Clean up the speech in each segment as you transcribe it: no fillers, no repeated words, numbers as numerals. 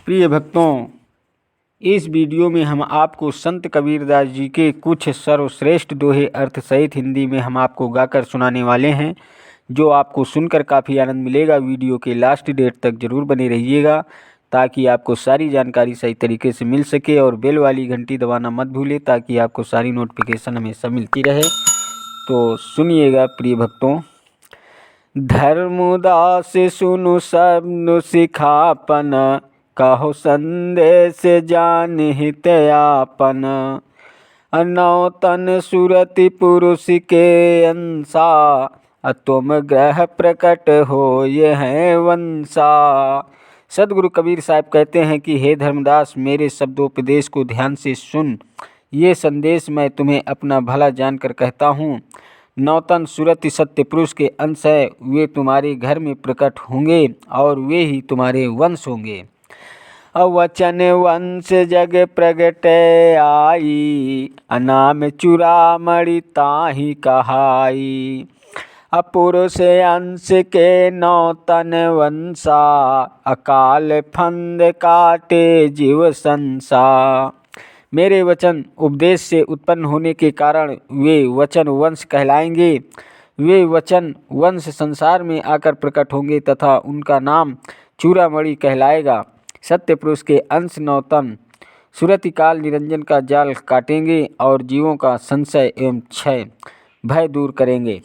प्रिय भक्तों, इस वीडियो में हम आपको संत कबीरदास जी के कुछ सर्वश्रेष्ठ दोहे अर्थ सहित हिंदी में हम आपको गाकर सुनाने वाले हैं, जो आपको सुनकर काफ़ी आनंद मिलेगा। वीडियो के लास्ट डेट तक ज़रूर बने रहिएगा ताकि आपको सारी जानकारी सही तरीके से मिल सके, और बेल वाली घंटी दबाना मत भूलें ताकि आपको सारी नोटिफिकेशन हमेशा मिलती रहे। तो सुनिएगा प्रिय भक्तों। धर्मदास सुनु सब सिखापन, कहो संदेश जान हित आपन। नौतन सुरति पुरुष के अंसा, तुम ग्रह प्रकट हो ये हैं वंसा। सदगुरु कबीर साहब कहते हैं कि हे धर्मदास, मेरे शब्दोपदेश को ध्यान से सुन। ये संदेश मैं तुम्हें अपना भला जानकर कहता हूँ। नौतन सुरति सत्य पुरुष के अंश है, वे तुम्हारे घर में प्रकट होंगे और वे ही तुम्हारे वंश होंगे। अवचन वंश जग प्रगट आई, अनाम चूड़ामणि ताहि कहाई। अपुरुष अंश के नौतन वंशा, अकाल फंद काटे जीव संसा। मेरे वचन उपदेश से उत्पन्न होने के कारण वे वचन वंश कहलाएंगे। वे वचन वंश संसार में आकर प्रकट होंगे तथा उनका नाम चूड़ामणि कहलाएगा। सत्य पुरुष के अंश नौतन सुरति काल निरंजन का जाल काटेंगे और जीवों का संशय एवं क्षय भय दूर करेंगे।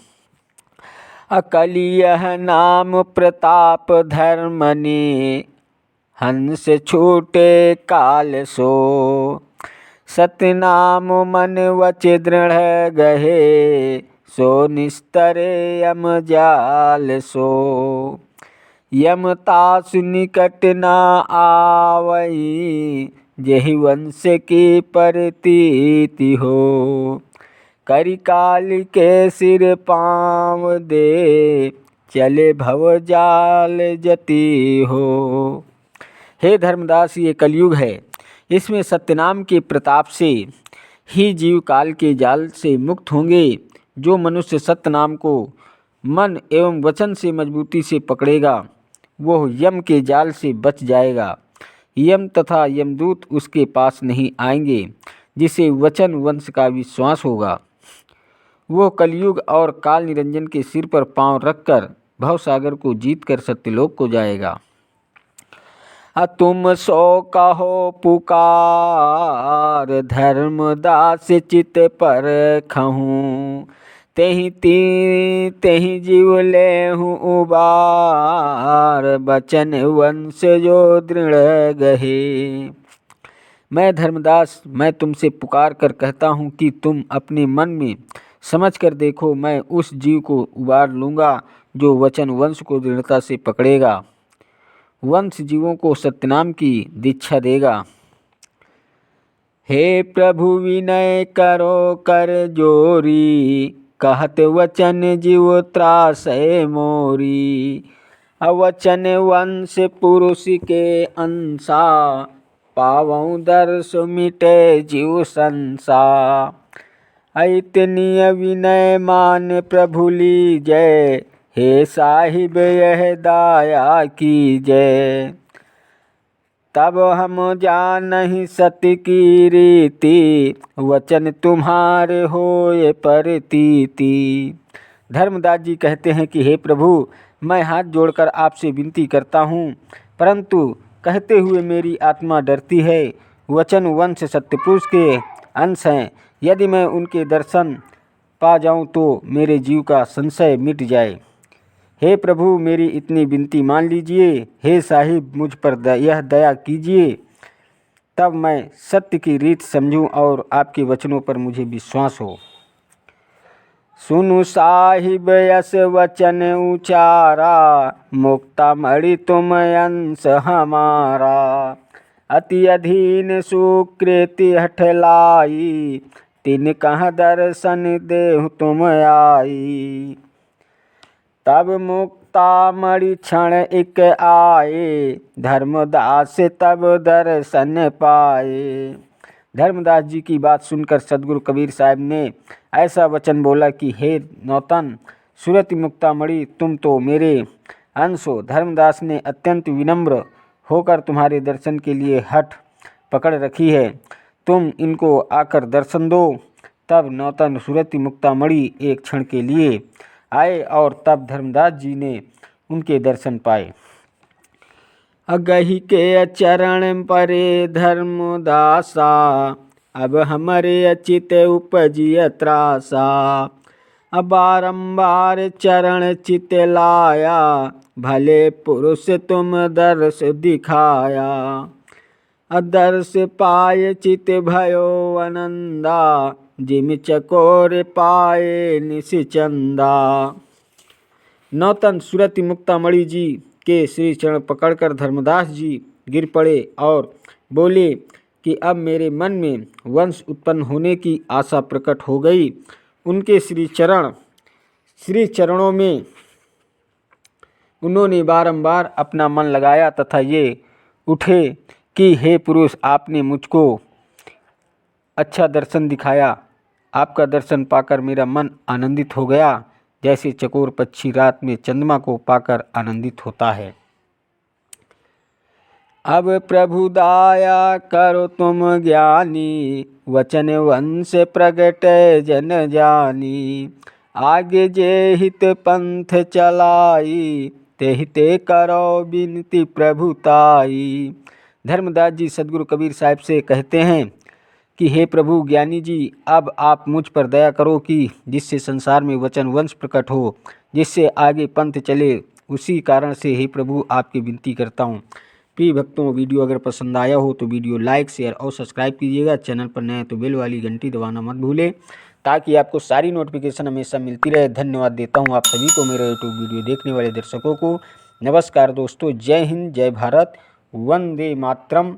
अकलियह नाम प्रताप धर्मनि, हंस छूटे काल सो। सतनाम मन वच दृढ़ गहे, सो निस्तरे यम जाल सो। यम तासु निकट न आवई, जेहि वंश की प्रतीति हो। करिकाल के सिर पाँव दे, चले भव जाल जति हो। हे धर्मदास, ये कलयुग है। इसमें सत्यनाम के प्रताप से ही जीव काल के जाल से मुक्त होंगे। जो मनुष्य सत्यनाम को मन एवं वचन से मजबूती से पकड़ेगा, वह यम के जाल से बच जाएगा। यम तथा यमदूत उसके पास नहीं आएंगे। जिसे वचन वंश का विश्वास होगा, वह कलयुग और काल निरंजन के सिर पर पांव रखकर भवसागर को जीतकर सत्यलोक को जाएगा। तुम सो कहो पुकार, धर्मदास चित पर खहूँ। तेहि जीव लेहूँ उबार, बचन वंश जो दृढ़ गहे। मैं धर्मदास, मैं तुमसे पुकार कर कहता हूँ कि तुम अपने मन में समझ कर देखो। मैं उस जीव को उबार लूँगा जो वचन वंश को दृढ़ता से पकड़ेगा, वंश जीवों को सत्यनाम की दीक्षा देगा। हे प्रभु विनय करो कर जोरी, कहत वचन जीव त्रासय मोरी। अवचन वंश पुरुष के अंसा, पावौ दर्श मिटे जीव संसा। ऐतनीय विनय मान प्रभु लीजय, हे साहिब यह दाया कीजय। तब हम जानहि सत्य की रीति, वचन तुम्हारे होए प्रतीति। धर्मदास जी कहते हैं कि हे प्रभु, मैं हाथ जोड़कर आपसे विनती करता हूँ, परंतु कहते हुए मेरी आत्मा डरती है। वचन वंश सत्यपुरुष के अंश हैं। यदि मैं उनके दर्शन पा जाऊँ तो मेरे जीव का संशय मिट जाए। हे प्रभु, मेरी इतनी विनती मान लीजिए। हे साहिब, मुझ पर यह दया कीजिए, तब मैं सत्य की रीत समझूं और आपके वचनों पर मुझे विश्वास हो। सुनु साहिब यस वचन उचारा, मुक्तामणि तुम अंश हमारा। अति अधीन सुकृति हठलाई, तिन कह दर्शन देहु तुम आई। तब मुक्तामणि क्षण एक आए, धर्मदास तब दर्शन पाए। धर्मदास जी की बात सुनकर सदगुरु कबीर साहब ने ऐसा वचन बोला कि हे नौतन सुरति मुक्तामणि, तुम तो मेरे अंश हो। धर्मदास ने अत्यंत विनम्र होकर तुम्हारे दर्शन के लिए हठ पकड़ रखी है, तुम इनको आकर दर्शन दो। तब नौतन सुरति मुक्तामणि एक क्षण के लिए आए और तब धर्मदास जी ने उनके दर्शन पाए। अगहि के चरण परे धर्मदासा, अब हमारे अचित उपजिय त्रासा। अब बारंबार चरण चित लाया, भले पुरुष तुम दर्श दिखाया। अदर्श पाए चित भयो आनंदा, जिम चकोर पाए निशिचंदा। नौतन सुरति मुक्तामणि जी के श्री चरण पकड़कर धर्मदास जी गिर पड़े और बोले कि अब मेरे मन में वंश उत्पन्न होने की आशा प्रकट हो गई। उनके श्री चरणों में उन्होंने बारंबार अपना मन लगाया तथा ये उठे कि हे पुरुष, आपने मुझको अच्छा दर्शन दिखाया। आपका दर्शन पाकर मेरा मन आनंदित हो गया, जैसे चकोर पक्षी रात में चंद्रमा को पाकर आनंदित होता है। अब प्रभु दाया करो तुम ज्ञानी, वचन वंश प्रगट जन जानी। आगे जे हित पंथ चलाई, ते हिते करो बिनती प्रभुताई। धर्मदास जी सदगुरु कबीर साहब से कहते हैं कि हे प्रभु ज्ञानी जी, अब आप मुझ पर दया करो कि जिससे संसार में वचन वंश प्रकट हो, जिससे आगे पंथ चले, उसी कारण से हे प्रभु आपकी विनती करता हूँ। प्रिय भक्तों, वीडियो अगर पसंद आया हो तो वीडियो लाइक शेयर और सब्सक्राइब कीजिएगा। चैनल पर नए हैं तो बेल वाली घंटी दबाना मत भूलें, ताकि आपको सारी नोटिफिकेशन हमेशा मिलती रहे। धन्यवाद देता हूँ आप सभी को, मेरे यूट्यूब वीडियो देखने वाले दर्शकों को। नमस्कार दोस्तों, जय हिंद, जय भारत, वंदे मातरम।